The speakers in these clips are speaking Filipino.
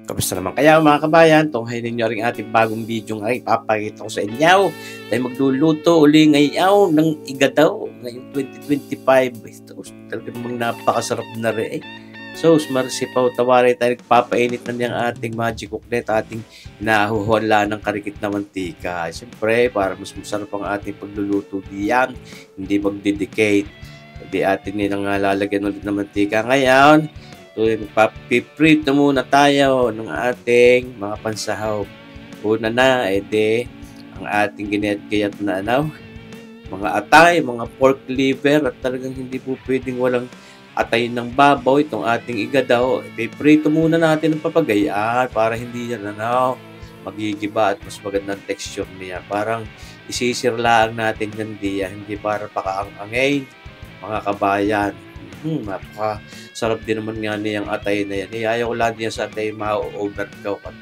Kamusta naman kaya mga kabayan? Tunghayin ninyo rin ating bagong video ay ipapakita ko sa inyo. Tayo magluluto uli ngayon ng igadaw ngayong 2025. Ito talaga namang napakasarap na rin. So, marsipaw tawari tayo nagpapainit na niyang ating magic cooknet, ating nahuhula ng karikit na mantika. Siyempre, para mas masarap ang ating pagluluto diyan, hindi magdedicate. Hindi atin nilang lalagyan ulit ng mantika. Ngayon, so, papiprito muna tayo ng ating mga pansahaw. Una na, ang ating ginayat-gayat na mga atay, mga pork liver, at talagang hindi po pwedeng walang atay ng babaw itong ating igadaw. Piprito muna natin ng papagayaan para hindi yan magigiba at mas magandang texture niya. Parang isisirlaan natin yan diya, hindi para pakaang-angay, mga kabayan. Napaka-sarap din naman nga niyang atay na yan. Ayaw ko lang niya sa atay ma-overcook at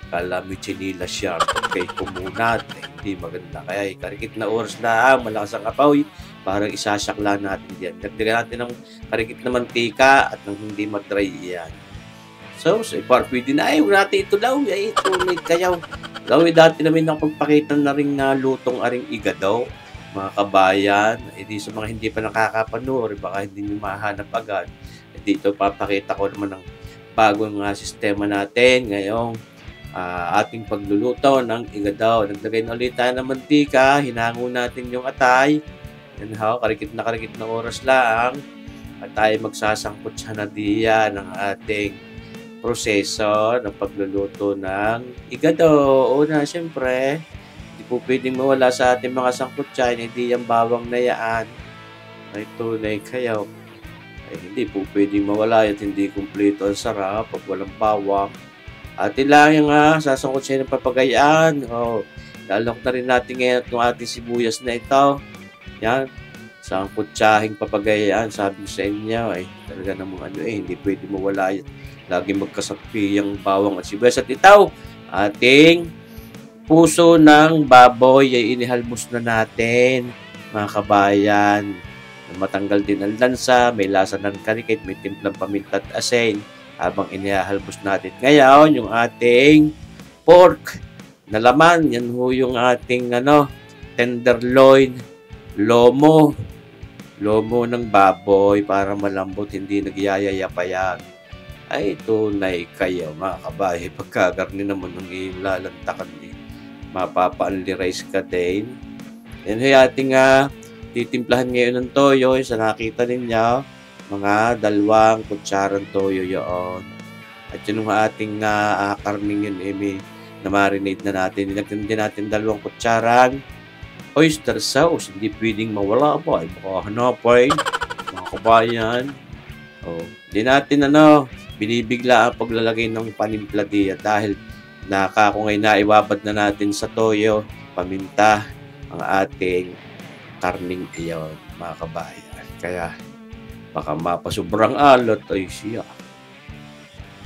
kala may chinila siya. Okay, kumunat. Hindi maganda. Kaya karikit na oras na malakas ang apaw. Parang isasakla natin yan. Dagdagan natin ng karikit na mantika at ng hindi madry yan. So pwede na. Huwag natin ito daw. Ito may kayaw. Dati namin nakapagpakita na rin na lutong aring igadaw. Mga kabayan, sa mga hindi pa nakakapanood, baka hindi nyo mahanap agad. Dito papakita ko naman ng bagong sistema natin ngayong ating pagluluto ng igadaw. Naglagay na ulit tayo ng mantika, hinango natin yung atay. Yan karikit na oras lang. At tayo magsasangkot sa nadiya ng ating proseso ng pagluluto ng igadaw. Una, siyempre, po pwedeng mawala sa ating mga sangkutsa, hindi yung bawang na yan ay tunay kayaw. Hindi po pwedeng mawala at hindi kumpleto ang sarap pag walang bawang. At ilang yung sasangkot siya ng papagayaan. Lalok na rin natin ngayon itong ating sibuyas na ito. Yan, sangkutsahing papagayaan, sabi sa inyo talaga namang hindi pwedeng mawala yan. Lagi magkasapi yung bawang at sibuyas. At ito, ating puso ng baboy ay inihalmos na natin, mga kabayan. Matanggal din ang lansa, may lasa ng karikit, may timplang paminta at asin habang inihalmos natin. Ngayon, yung ating pork na laman, yan yung ating tenderloin, lomo ng baboy para malambot, hindi nagyayayapayag. Ay, tunay kayo, mga kabayan. Pagkagarni naman ng ilalantakan din, mapapa-only rice ka din. Yan yung ating titimplahan ngayon ng toyo. Sa nakita ninyo, mga 2 kutsarang toyo yun. At yun yung ating karning yun, na-marinate na natin. Nilagyan din natin 2 kutsarang oyster sauce. Hindi pwedeng mawala pa. Baka hanapin, mga kabayan. Hindi natin binibigla ang paglalagay ng panimpla diya dahil kung ngayon naibabad na natin sa toyo, paminta, ang ating karning iyon, mga kabayan. Kaya, baka mapasobrang alot, siya.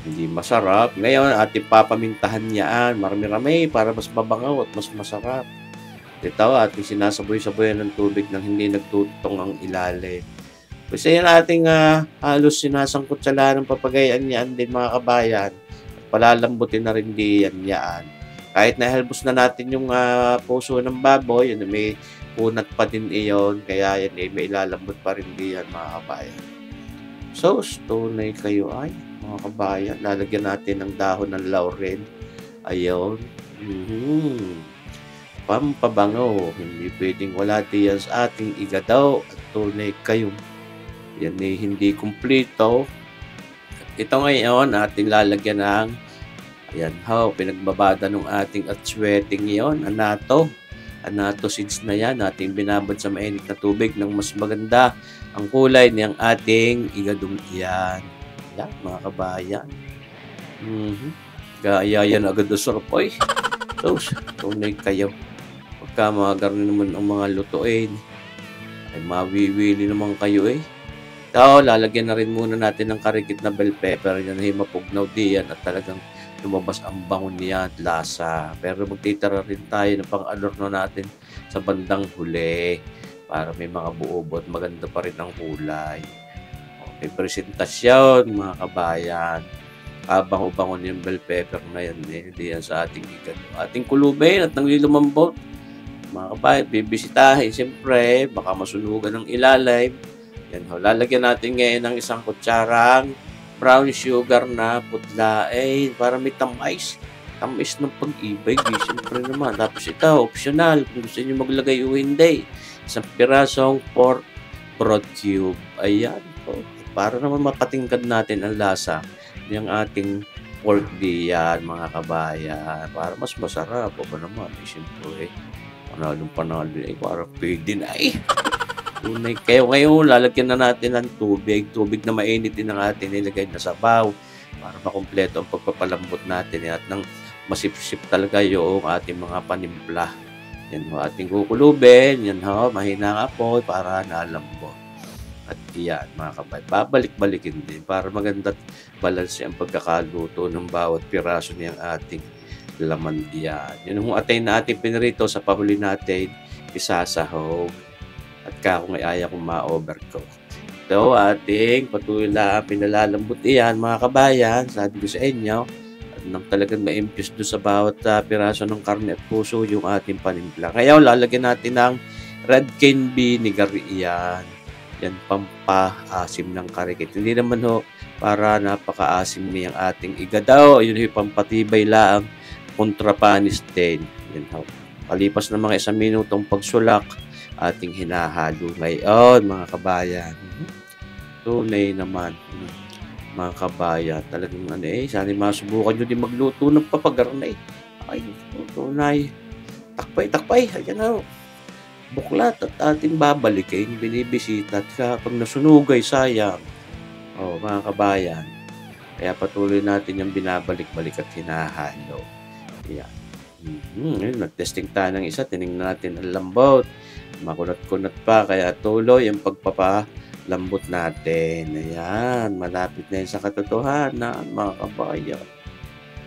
Hindi masarap. Ngayon, ating papamintahan yan, marami-rami, para mas mabangaw at mas masarap. Ito, ating sinasaboy-saboyan ng tubig nang hindi nagtutong ang ilalim. Kasi yan ating halos sinasangkot sa lahat ng papagayaan yan din, mga kabayan. Palalambutin na rin diyan yan. Kahit nahalbos na natin yung puso ng baboy, may punat pa din iyon. Kaya yan may ilalambot pa rin diyan, mga kabayan. So, tunay kayo mga kabayan. Lalagyan natin ng dahon ng laurel. Ayun. Pampabango. Hindi pwedeng wala diyan sa ating igadaw. At tunay kayo. Yan hindi kumpleto. Ito ngayon, ating lalagyan ng pinagbabada ng ating atsweting yon, anato seeds na yan, ating binabad sa mainit na tubig ng mas maganda ang kulay niyang ating igadong yan. Yan, mga kabayan. Kaya yan agad na sarap. So, tunay kayo. Pagka magarni naman ang mga lutuin, ay mawiwili naman kayo So, lalagyan na rin muna natin ng karikit na bell pepper. Yan ay mapugnaw diyan at talagang lumabas ang bango niya at lasa. Pero magtitira rin tayo ng pang-adorno natin sa bandang huli para may mga buobo at maganda pa rin ang kulay. Okay, presentasyon, mga kabayan. Pabango-bango na yung bell pepper na yan, eh, hindi yan sa ating igado. Ating kulubin at nanglilumambot. Mga kabayan, bibisitahin. Siyempre, baka masunugan ng ilalim. Yan ho. Lalagyan natin ngayon ng isang kutsarang brown sugar na putla. Eh, para may tamis. Tamis ng pag-ibig. Eh. Siyempre naman. Tapos ito, optional. Kung gusto nyo maglagay o hindi. Isang pirasong pork broth cube. Ayan po. Para naman mapatingkad natin ang lasa ng ating pork diyan, mga kabayan. Para mas masarap. O ba naman? Eh, siyempre, panalong-panalo. Eh, parang pwede na eh. Tunay kayo. Ngayon, lalagyan na natin ng tubig. Tubig na mainit din ang ating nilagay na sabaw. Para makumpleto ang pagpapalambot natin. At nang masipsip talaga yung ating mga panimpla. Yan ho, ating kukulubin. Yan ho, mahina ang apoy para nalambot. At yan, mga kabayan, babalik-balikin din para maganda't balanse ang pagkakaluto ng bawat piraso niyang ating laman diyan. Yun yung atay na ating pinrito sa pahuli natin, isasahog. At kakong ayaw kong ma-overcook. Ito, ating patuloy lang pinalalambot iyan, mga kabayan. Sabi ko sa inyo, at nang talagang ma-infuse doon sa bawat piraso ng karne at puso yung ating panimpla. Ngayon, lalagyan natin ng red cane vinegar iyan. Yan, pampaasim ng karikit. Hindi naman ho para napakaasim niyang ating igadaw. Yun yung pampatibay lang kontrapanis din. Yan ho. Palipas ng mga 1 minutong pagsulak, ating hinahalo ngayon, mga kabayan. Tunay naman, mga kabayan. Talagang sana masubukan nyo din magluto ng papagarnay. Ay, tunay. Takpay. Ayan ho. Buklat at ating babalikin, binibisita at kapag nasunugay, sayang. Mga kabayan. Kaya patuloy natin yung binabalik-balik at hinahalo. Ayan. Nag-testing tayo ng isa, tinignan natin ang lambot. Makunat-kunat pa, kaya tuloy ang pagpapalambot natin. Ayan, malapit na yun sa katotohanan, mga kabayan.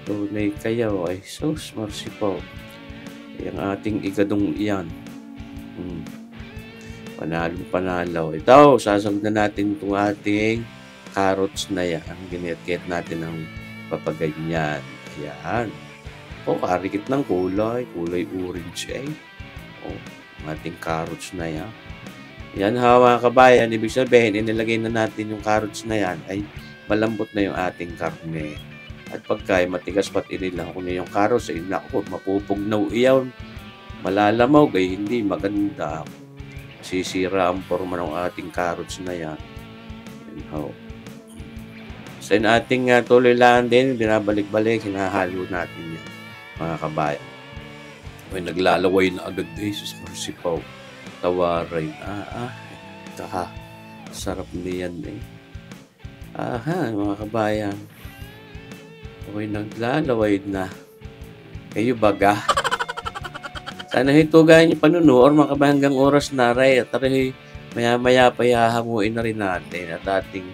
Tunay kayo, ay sus, merciful. Yung ating igadong iyan. Panalong-panalaw. Ito, sasag na natin itong ating carrots na yan. Ginit-git natin ng papaganyan. Ayan. Karikit ng kulay. Kulay orange eh. Ating carrots na yan. Yan mga kabayan. Ibig sabihin, inilagay na natin yung carrots na yan ay malambot na yung ating karne. At pagka matigas pat inilang ko na yung carrots, ay naku, mapupugnaw iyan. Malalamaw, ay hindi maganda. Sisira ang forma ng ating carrots na yan. So, ating tuloy lang din, binabalik-balik, hinahalo natin yan, mga kabayan. May naglalaway na agad, Jesus merciful. Tawaray. Sarap niyan eh. Mga kabayan. May naglalaway na. Kayo baga? Sana hitugan yung panunood, mga kabayan, hanggang oras na rin. At rin, maya-maya pa hahanguin na rin natin. At ating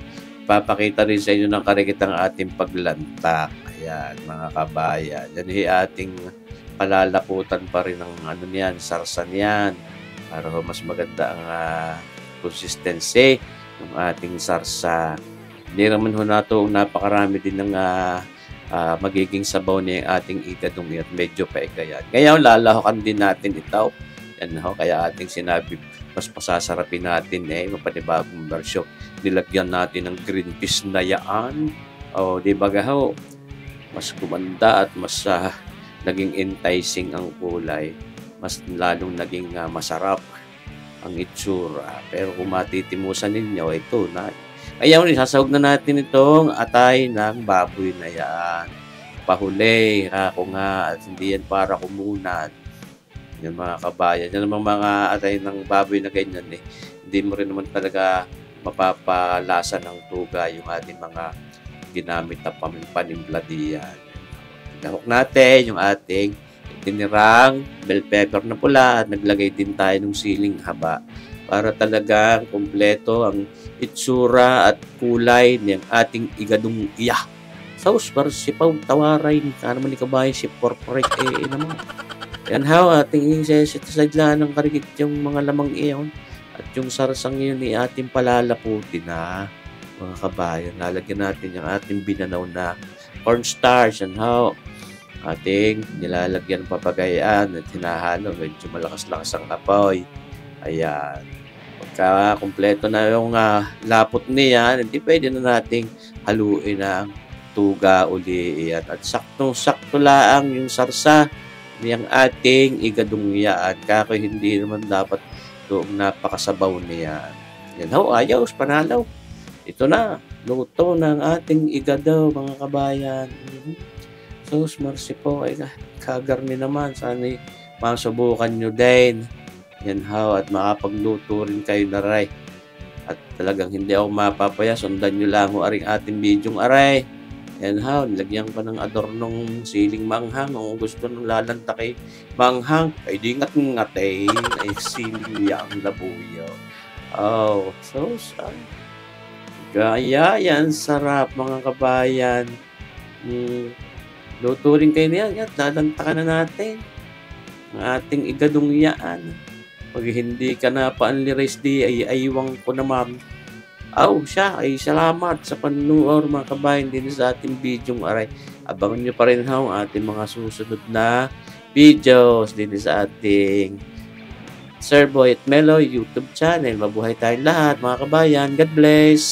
papakita rin sa inyo ng karikitang ating paglantak. Ayan, mga kabayan. Yan ating palalaputan pa rin ng niyan, sarsan yan. Para mas maganda ang consistency ng ating sarsa. Hindi naman ho nato napakarami din ng magiging sabaw niya yung ating igadong at medyo paikayan. Ngayon, lalahokan din natin ito. Yan ho, kaya ating sinabi, mas pasasarapin natin mapanibagong bersyon. Nilagyan natin ng green peas na yaan. Di ba ho? Mas gumanda at mas naging enticing ang kulay. Mas lalong naging masarap ang itsura. Pero kung matitimusan ninyo, ito na. Ayaw, sasahog na natin itong atay ng baboy na yan. Pahuli, ako nga, at hindi yan para kumunat. Yan mga kabayan. Yan namang mga atay ng baboy na ganyan eh. Hindi mo rin naman talaga mapapalasa ng tuga yung ating mga ginamit na panimpla diyan. Tinahok natin yung ating tinirang bell pepper na pula at naglagay din tayo ng siling haba para talagang kumpleto ang itsura at kulay ng ating igadong iya. Saus, para sipaw, tawaray, ka naman ni kabayan, si porporek, naman. Yan ating isasadlaan ng karikit yung mga lamang iyon at yung sarsang yun ni ating palalaputin na mga kabayan. Lalagyan natin yung ating binanaw na cornstarch, yan ho. Ating nilalagyan ng papagayan at hinahalo. Medyo malakas-lakas ang apoy. Ayan. Pagka kumpleto na yung lapot niya, hindi pwede na nating haluin ang tuga uli. Ayan. At saktong-sakto lang yung sarsa niyang ating igadungyaan. Kako hindi naman dapat doong napakasabaw niya. Yan ho, ayos, panalaw. Ito na, luto ng ating igadaw, mga kabayan. Sus, mercy po, ay kagarni naman. Sana'y masubukan nyo din. Yan ho, at makapagluto rin kayo na ray. At talagang hindi ako mapapaya. Sundan nyo lang ho aring ating bidyong aray. Yan ho, nilagyan pa ng adornong siling manghang. Kung gusto nung lalanta kay manghang, ay di ngat-ngatin. Ay siling yang labuyo. Oh, so sad. Gaya yan, sarap mga kabayan. Luto rin kayo niyan. Yan, lalantakan na natin. Ang ating igadungyaan. Pag hindi ka na pa-unli-rice di, ay aywang ko naman. Siya ay salamat sa panunood mga kabayan din sa ating bidyong aray. Abangan nyo pa rin ang ating mga susunod na videos din sa ating Sir Boy at Melo YouTube channel. Mabuhay tayong lahat mga kabayan. God bless!